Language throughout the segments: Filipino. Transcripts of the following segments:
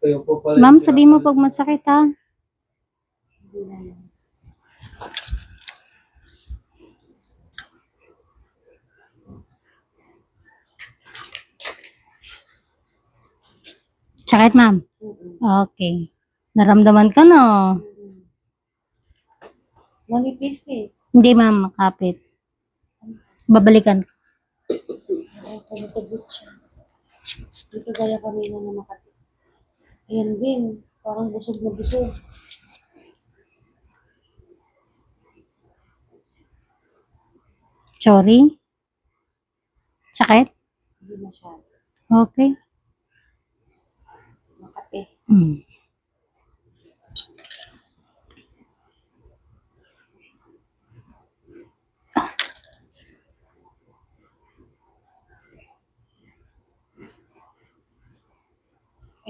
Kayo po pala Ma'am, sabi mo pag masakit ha. Sakit, ma'am? Okay. Naramdaman ka, no? Manipis eh. Hindi, ma'am. Makapit. Babalikan. Pagkabot siya. Dito gaya kanina na Makati. Ayan din. Parang busog na busog. Sorry? Sakit? Hindi masyado. Okay. Makati. Hmm.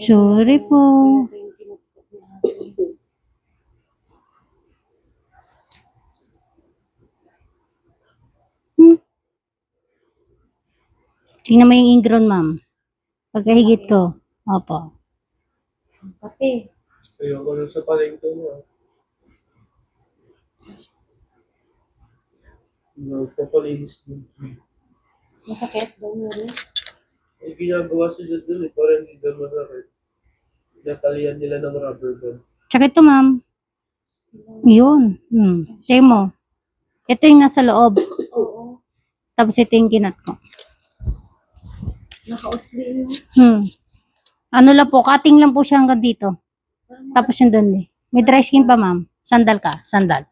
Sorry po. Ito yung tinutupok natin. Tingnan mo yung ingron, ma'am. Pagkahigit ko. Opo. Makati. Ayoko lang sa palengke mo. Nagpapalinis din. Masakit daw meron. May ginagawa sila dun para hindi daw masakit. Natalian nila ng rubber band. Tsaka ito, ma'am. Yun. Tingnan mo. Ito yung nasa loob. Oo. Tapos ito yung kinat ko. Nakausli yun. Ano lang po, cutting lang po siya hanggang dito. Tapos yung doon eh. May dry skin pa, ma'am. Sandal ka, sandal.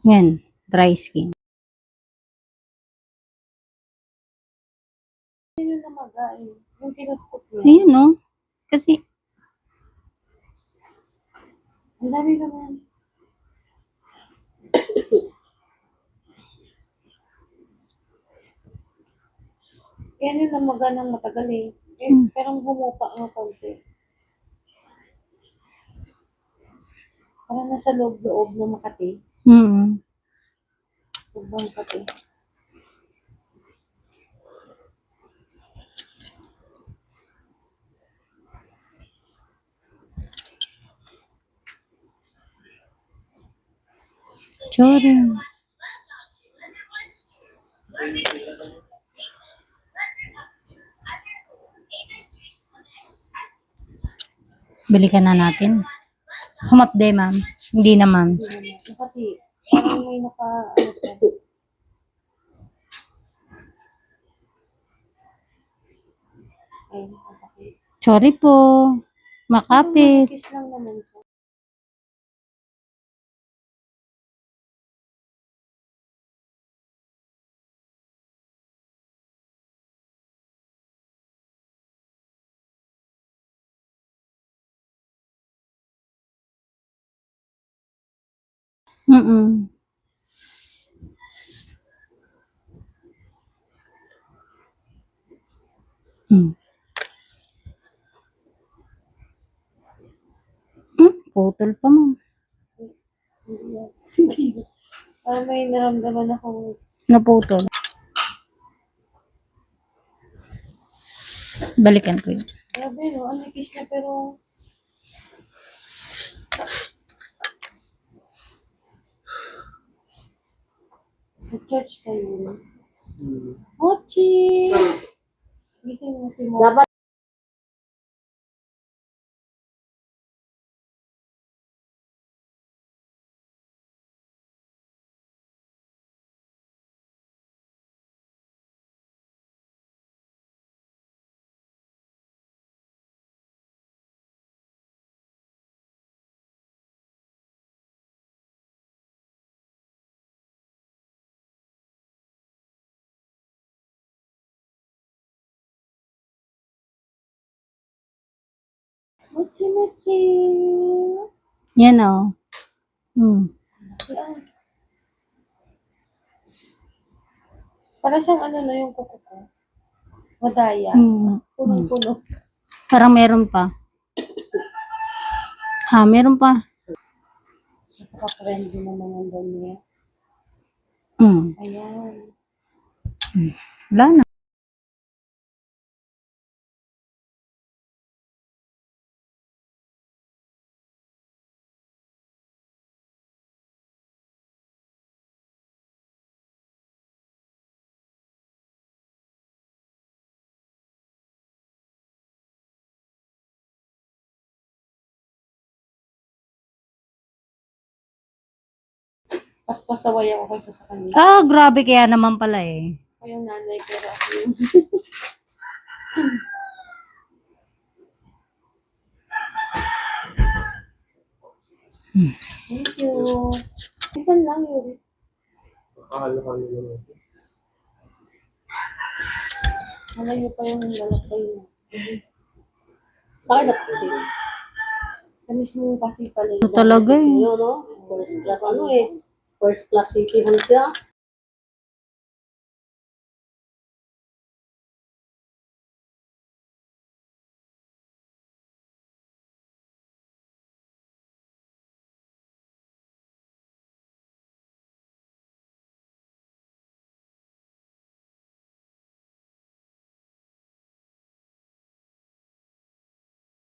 Yan, dry skin. Yun yung namagain. Yung tinutupok niya. Ayun, no? Kasi, Ang dami naman. Yan yung namaga ng matagal eh. Pero humupa nga konti. Parang nasa loob-loob ng Makati. Sobrang Makati. sorry. Balikan na natin. Humapde, ma'am. Hindi naman. Makati. Parang may naka, ano pa. Ay, nakasakit. Sorry po. Makapit. Manipis lang naman siya. Putol pa, ma'am. Hindi. Parang may naramdaman akong Naputol. Balikan ko yun. grabe no, ang nipis na pero nag-church kayo. Mochi! Gising na si Mo. Dapat Mochi, mochi! Yan o. Para siyang ano na yung kuko ko. Madaya. Punong-puno. Parang meron pa. Meron pa. Napaka-friendly naman ang doon niya. Ayan. Wala na. Paspasaway ako kaysa sa kanya. Ah, grabe kaya naman pala eh. Ako yung nanay, pero ako yung... Thank you. Isan lang yun. Akala-kala naman. Malayo pa yung lalakbay na. Sa akin kasi, Sa mismong Pasig pala Ito talaga eh. yun, no? First class, ano eh. First class city hall siya.